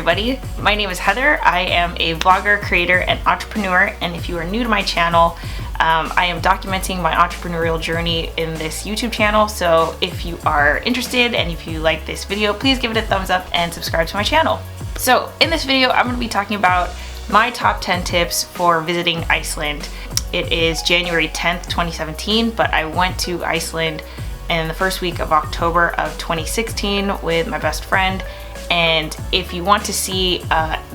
everybody, my name is Heather. I am a vlogger, creator, and entrepreneur, and if you are new to my channel, I am documenting my entrepreneurial journey in this YouTube channel. So if you are interested and if you like this video, please give it a thumbs up and subscribe to my channel. So in this video, I'm going to be talking about my top 10 tips for visiting Iceland. It is January 10th, 2017, but I went to Iceland in the first week of October of 2016 with my best friend. And if you want to see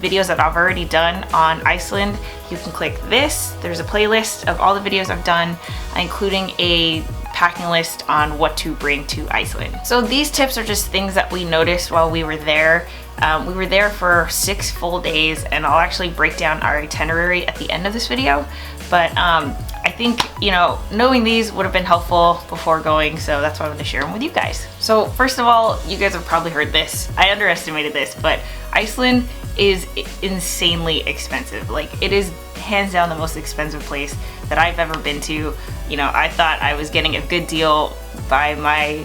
videos that I've already done on Iceland, you can click this. There's a playlist of all the videos I've done, including a packing list on what to bring to Iceland. So these tips are just things that we noticed while we were there. We were there for 6 full days, and I'll actually break down our itinerary at the end of this video. But I think, you know, knowing these would have been helpful before going, so that's why I'm going to share them with you guys. So first of all, you guys have probably heard this. I underestimated this, but Iceland is insanely expensive. Like, it is hands down the most expensive place that I've ever been to. You know, I thought I was getting a good deal by my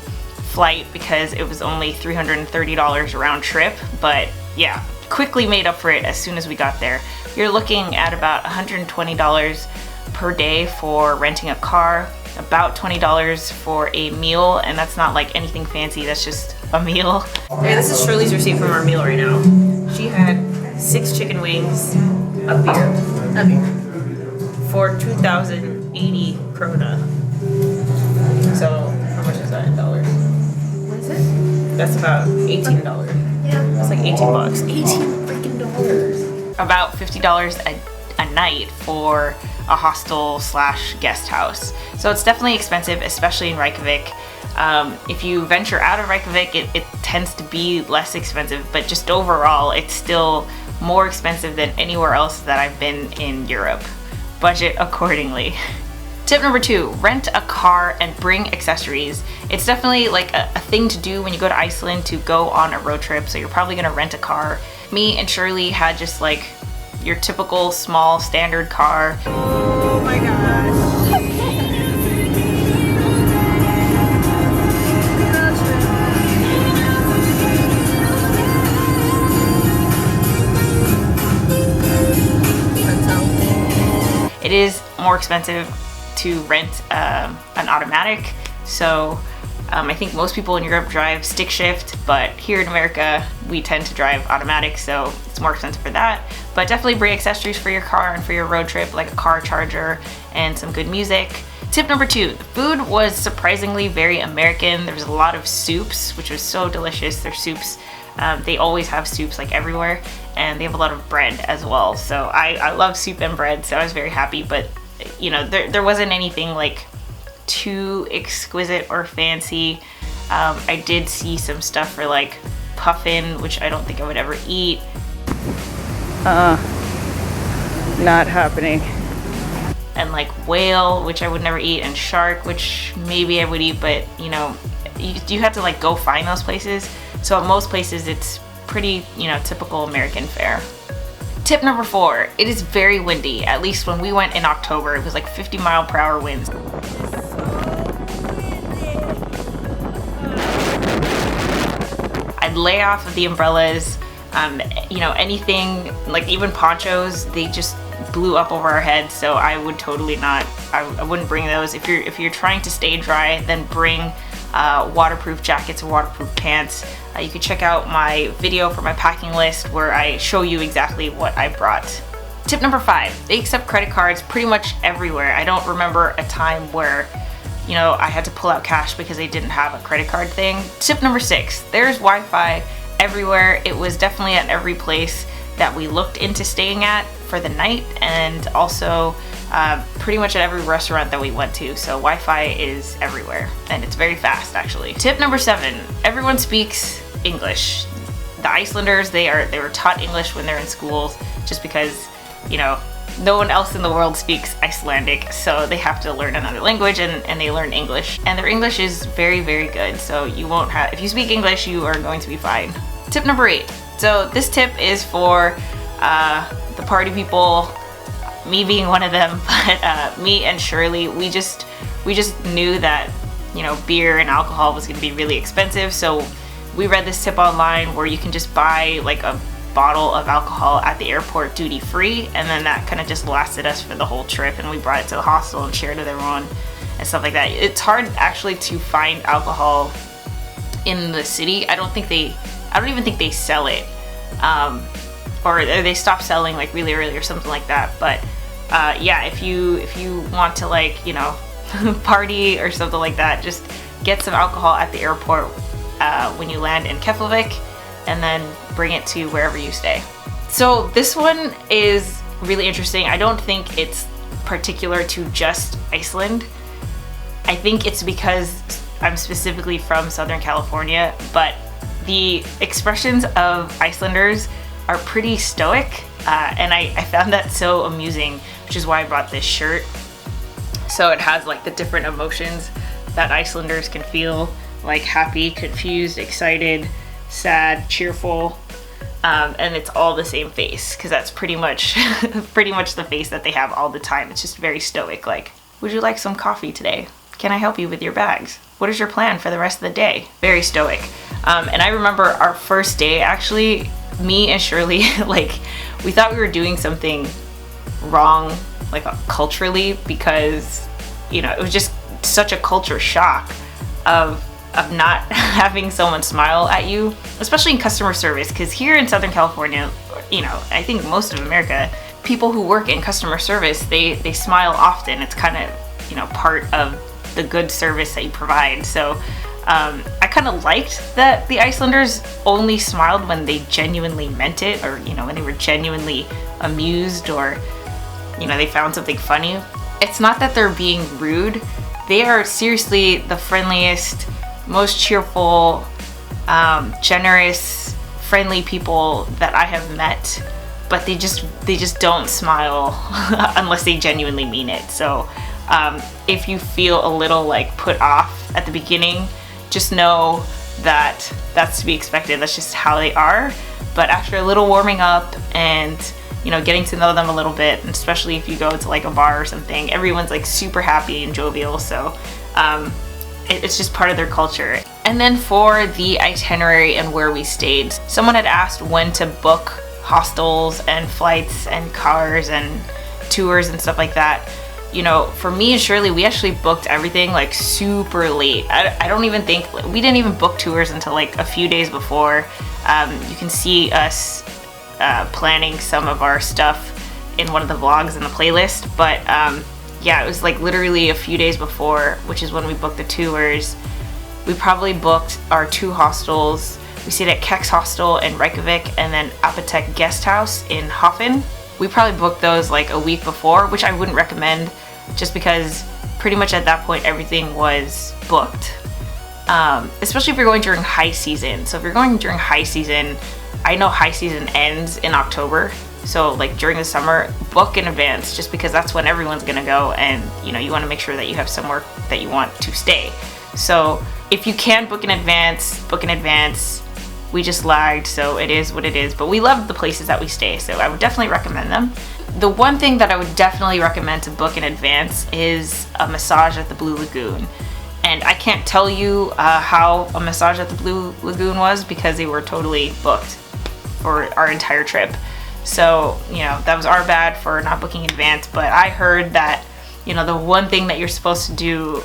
flight because it was only $330 round trip, but yeah, quickly made up for it as soon as we got there. You're looking at about $120 per day for renting a car, about $20 for a meal, and that's not like anything fancy, that's just a meal. Okay, this is Shirley's receipt from our meal right now. She had 6 chicken wings, a beer, for 2,080 krona. So how much is that in dollars? What is it? That's about $18. Yeah. That's like 18 bucks. 18 freaking dollars. About $50 a night for a hostel slash guest house. So it's definitely expensive, especially in Reykjavik. If you venture out of Reykjavik, it tends to be less expensive, but just overall, it's still more expensive than anywhere else that I've been in Europe. Budget accordingly. Tip number 2, rent a car and bring accessories. It's definitely like a thing to do when you go to Iceland, to go on a road trip, so you're probably gonna rent a car. Me and Shirley had just like your typical small standard car. Oh my gosh. It is more expensive to rent an automatic, so I think most people in Europe drive stick shift, but here in America we tend to drive automatic, so it's more expensive for that. But definitely bring accessories for your car and for your road trip, like a car charger and some good music. Tip number 2, the food was surprisingly very American. There was a lot of soups, which was so delicious. Their soups, they always have soups like everywhere, and they have a lot of bread as well. So I love soup and bread, so I was very happy, but you know, there wasn't anything like too exquisite or fancy. I did see some stuff for like puffin, which I don't think I would ever eat. Not happening. And like whale, which I would never eat, and shark, which maybe I would eat, but you know, you have to like go find those places. So at most places it's pretty, you know, typical American fare. Tip number 4, it is very windy. At least when we went in October, it was like 50-mile-per-hour winds. I'd lay off of the umbrellas, you know, anything, like even ponchos, they just blew up over our heads, so I would totally not, I wouldn't bring those. If you're trying to stay dry, then bring waterproof jackets or waterproof pants. You can check out my video for my packing list where I show you exactly what I brought. Tip number 5, they accept credit cards pretty much everywhere. I don't remember a time where, you know, I had to pull out cash because they didn't have a credit card thing. Tip number 6, there's Wi-Fi everywhere. It was definitely at every place that we looked into staying at for the night, and also pretty much at every restaurant that we went to. So Wi-Fi is everywhere, and it's very fast actually. Tip number 7, everyone speaks English. The Icelanders, they were taught English when they're in schools, just because, you know, no one else in the world speaks Icelandic, so they have to learn another language, and they learn English. And their English is very, very good, so you won't have, if you speak English, you are going to be fine. Tip number 8. So this tip is for the party people, me being one of them, but me and Shirley, we just knew that, you know, beer and alcohol was going to be really expensive, so we read this tip online where you can just buy like a bottle of alcohol at the airport duty free, and then that kind of just lasted us for the whole trip, and we brought it to the hostel and shared it with everyone and stuff like that. It's hard actually to find alcohol in the city. I don't even think they sell it, or they stopped selling like really early or something like that. But yeah, if you want to, like, you know, party or something like that, just get some alcohol at the airport when you land in Keflavik, and then bring it to wherever you stay. So this one is really interesting. I don't think it's particular to just Iceland. I think it's because I'm specifically from Southern California, but the expressions of Icelanders are pretty stoic, and I found that so amusing, which is why I brought this shirt. So it has like the different emotions that Icelanders can feel, like happy, confused, excited, sad, cheerful, and it's all the same face, because that's pretty much the face that they have all the time. It's just very stoic, like, would you like some coffee today? Can I help you with your bags? What is your plan for the rest of the day? Very stoic. And I remember our first day, actually, me and Shirley, like, we thought we were doing something wrong, like culturally, because, you know, it was just such a culture shock of not having someone smile at you, especially in customer service, because here in Southern California, you know, I think most of America, people who work in customer service, they smile often. It's kind of, you know, part of the good service that you provide. So I kind of liked that the Icelanders only smiled when they genuinely meant it, or, you know, when they were genuinely amused, or, you know, they found something funny. It's not that they're being rude. They are seriously the friendliest, most cheerful, generous, friendly people that I have met, but they just don't smile unless they genuinely mean it. So if you feel a little like put off at the beginning, just know that that's to be expected. That's just how they are. But after a little warming up and, you know, getting to know them a little bit, and especially if you go to like a bar or something, everyone's like super happy and jovial. So it's just part of their culture. And then for the itinerary and where we stayed, someone had asked when to book hostels and flights and cars and tours and stuff like that. You know, for me and Shirley, we actually booked everything like super late. I don't even think, we didn't even book tours until like a few days before. You can see us planning some of our stuff in one of the vlogs in the playlist, but yeah, it was like literally a few days before, which is when we booked the tours. We probably booked our 2 hostels. We stayed at Kex Hostel in Reykjavik, and then Apotek Guesthouse in Hoffen. We probably booked those like a week before, which I wouldn't recommend, just because pretty much at that point everything was booked, especially if you're going during high season. So if you're going during high season, I know high season ends in October, so like during the summer, book in advance, just because that's when everyone's gonna go, and you know, you want to make sure that you have somewhere that you want to stay. So if you can book in advance, book in advance. We just lagged, so it is what it is, but we love the places that we stay, so I would definitely recommend them. The one thing that I would definitely recommend to book in advance is a massage at the Blue Lagoon. And I can't tell you how a massage at the Blue Lagoon was, because they were totally booked for our entire trip. So, you know, that was our bad for not booking in advance, but I heard that, you know, the one thing that you're supposed to do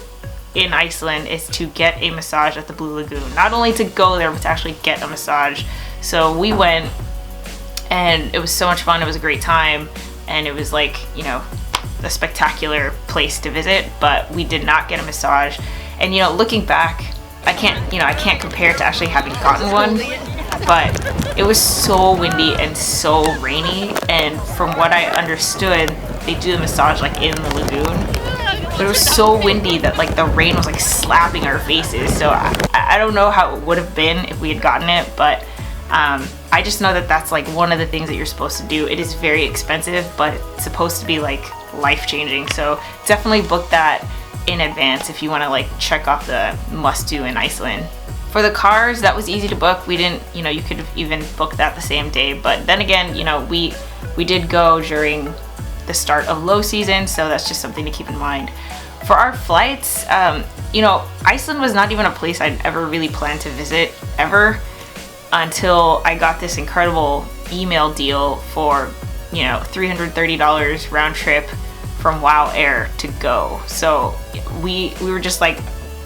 in Iceland is to get a massage at the Blue Lagoon. Not only to go there, but to actually get a massage. So we went, and it was so much fun. It was a great time, and it was like, you know, a spectacular place to visit, but we did not get a massage. And, you know, looking back, I can't compare to actually having gotten one, but it was so windy and so rainy, and from what I understood, they do the massage like in the lagoon. But it was so windy that like the rain was like slapping our faces. So I don't know how it would have been if we had gotten it, but I just know that that's like one of the things that you're supposed to do. It is very expensive, but it's supposed to be like life-changing. So definitely book that in advance if you want to like check off the must-do in Iceland. For the cars, that was easy to book. We didn't, you know, you could have even booked that the same day. But then again, you know, we did go during the start of low season, so that's just something to keep in mind. For our flights, you know, Iceland was not even a place I'd ever really planned to visit ever, until I got this incredible email deal for, you know, $330 round trip from WoW Air to go. So we were just like,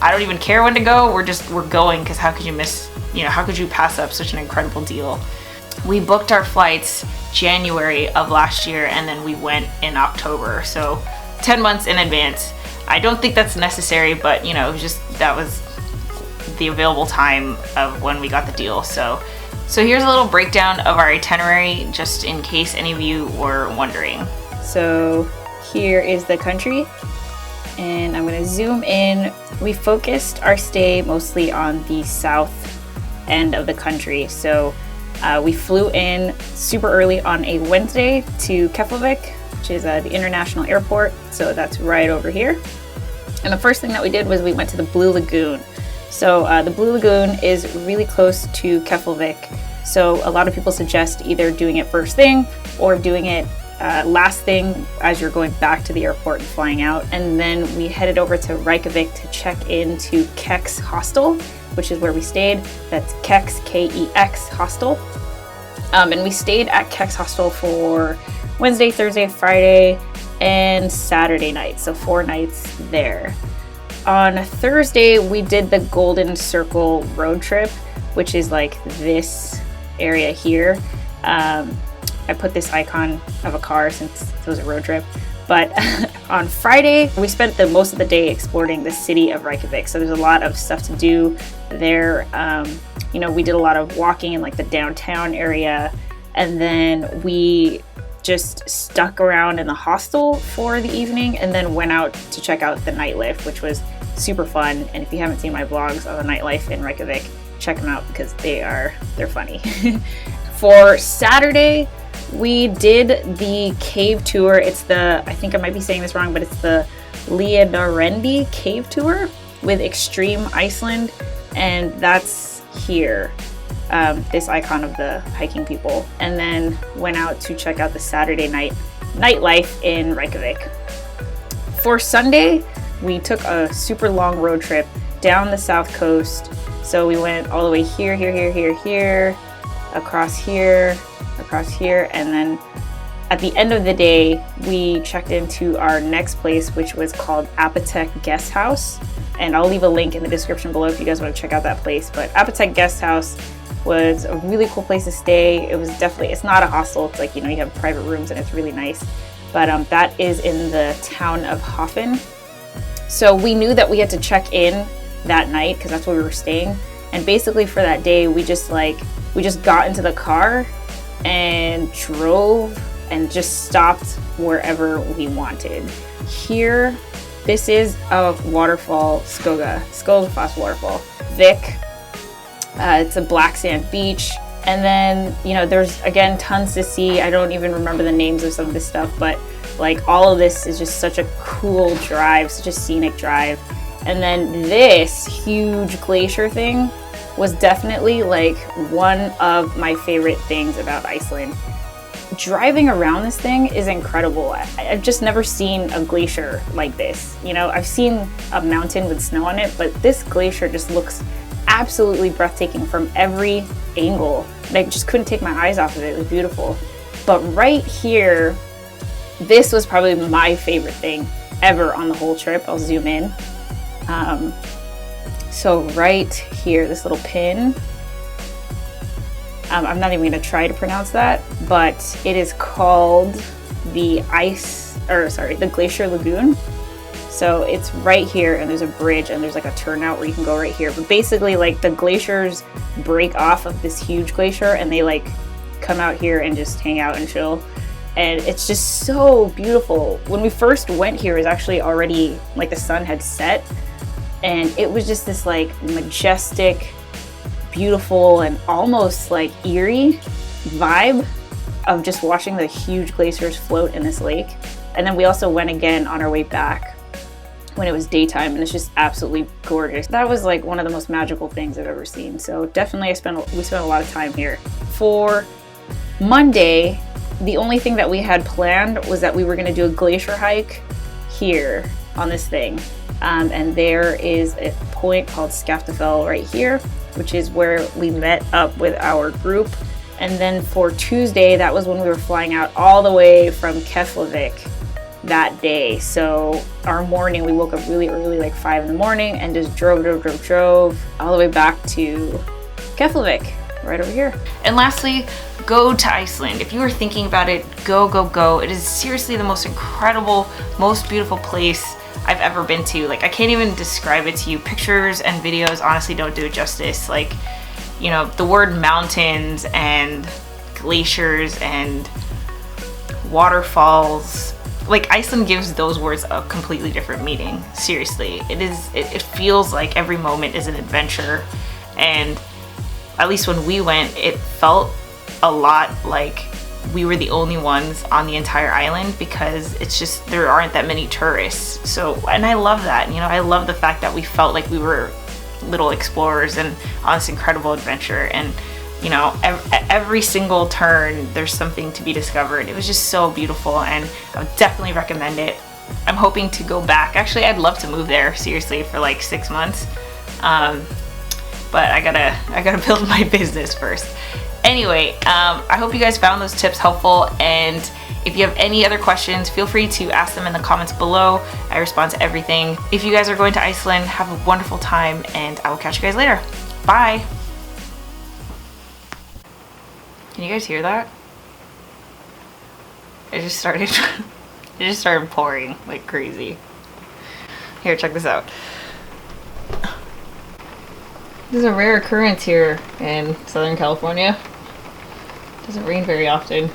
I don't even care when to go. We're going, because how could you miss, you know, how could you pass up such an incredible deal? We booked our flights January of last year, and then we went in October. So 10 months in advance. I don't think that's necessary, but you know, it was just, that was the available time of when we got the deal. So here's a little breakdown of our itinerary, just in case any of you were wondering. So here is the country, and I'm gonna zoom in. We focused our stay mostly on the south end of the country. So we flew in super early on a Wednesday to Keflavik, which is the international airport. So that's right over here. And the first thing that we did was we went to the Blue Lagoon. So the Blue Lagoon is really close to Keflavik. So a lot of people suggest either doing it first thing or doing it last thing as you're going back to the airport and flying out. And then we headed over to Reykjavik to check into Kex Hostel, which is where we stayed. That's Kex, K-E-X Hostel. And we stayed at Kex Hostel for Wednesday, Thursday, Friday, and Saturday night. So 4 nights there. On Thursday, we did the Golden Circle road trip, which is like this area here. I put this icon of a car since it was a road trip. But on Friday, we spent most of the day exploring the city of Reykjavik. So there's a lot of stuff to do there. You know, we did a lot of walking in like the downtown area, and then we just stuck around in the hostel for the evening and then went out to check out the nightlife, which was super fun. And if you haven't seen my vlogs on the nightlife in Reykjavik, check them out because they're funny. For Saturday, we did the cave tour. It's the, I think I might be saying this wrong, but it's the Leonarendi cave tour with Extreme Iceland, and that's here. This icon of the hiking people, and then went out to check out the Saturday night nightlife in Reykjavik. For Sunday, we took a super long road trip down the south coast. So we went all the way here, across here, and then at the end of the day, we checked into our next place, which was called Apotek Guesthouse. And I'll leave a link in the description below if you guys want to check out that place. But Apotek Guesthouse was a really cool place to stay. It was definitely, it's not a hostel. It's like, you know, you have private rooms and it's really nice. But that is in the town of Hoffen. So we knew that we had to check in that night because that's where we were staying. And basically for that day, we just got into the car and drove and just stopped wherever we wanted. Here, this is a waterfall, Skogafoss waterfall. Vik. It's a black sand beach, and then, you know, there's again tons to see. I don't even remember the names of some of this stuff, but like all of this is just such a cool drive, such a scenic drive. And then this huge glacier thing was definitely like one of my favorite things about Iceland. Driving around this thing is incredible. I've just never seen a glacier like this. You know, I've seen a mountain with snow on it, but this glacier just looks absolutely breathtaking from every angle. And I just couldn't take my eyes off of it. It was beautiful. But right here, this was probably my favorite thing ever on the whole trip. I'll zoom in. So right here, this little pin, I'm not even going to try to pronounce that, but it is called the Glacier Lagoon. So it's right here, and there's a bridge, and there's like a turnout where you can go right here. But basically, like, the glaciers break off of this huge glacier, and they like come out here and just hang out and chill. And it's just so beautiful. When we first went here, it was actually already like the sun had set, and it was just this like majestic, beautiful, and almost like eerie vibe of just watching the huge glaciers float in this lake. And then we also went again on our way back when it was daytime, and it's just absolutely gorgeous. That was like one of the most magical things I've ever seen. So definitely we spent a lot of time here. For Monday, the only thing that we had planned was that we were going to do a glacier hike here on this thing. And there is a point called Skaftafell right here, which is where we met up with our group. And then for Tuesday, that was when we were flying out all the way from Keflavik that day. So our morning, we woke up really early, like 5 in the morning, and just drove all the way back to Keflavik, right over here. And lastly, go to Iceland. If you are thinking about it, go, go, go. It is seriously the most incredible, most beautiful place I've ever been to. Like, I can't even describe it to you. Pictures and videos honestly don't do it justice. Like, you know, the word mountains and glaciers and waterfalls, like, Iceland gives those words a completely different meaning. Seriously, it feels like every moment is an adventure. And at least when we went, it felt a lot like we were the only ones on the entire island, because it's just, there aren't that many tourists. So, and I love that, you know, I love the fact that we felt like we were little explorers and on this incredible adventure. And, you know, every single turn there's something to be discovered. It was just so beautiful, and I would definitely recommend it. I'm hoping to go back. Actually, I'd love to move there, seriously, for like 6 months. But I gotta build my business first. Anyway, I hope you guys found those tips helpful, and if you have any other questions, feel free to ask them in the comments below. I respond to everything. If you guys are going to Iceland, have a wonderful time, and I will catch you guys later. Bye! Can you guys hear that? It just started pouring like crazy. Here, check this out. This is a rare occurrence here in Southern California. It doesn't rain very often.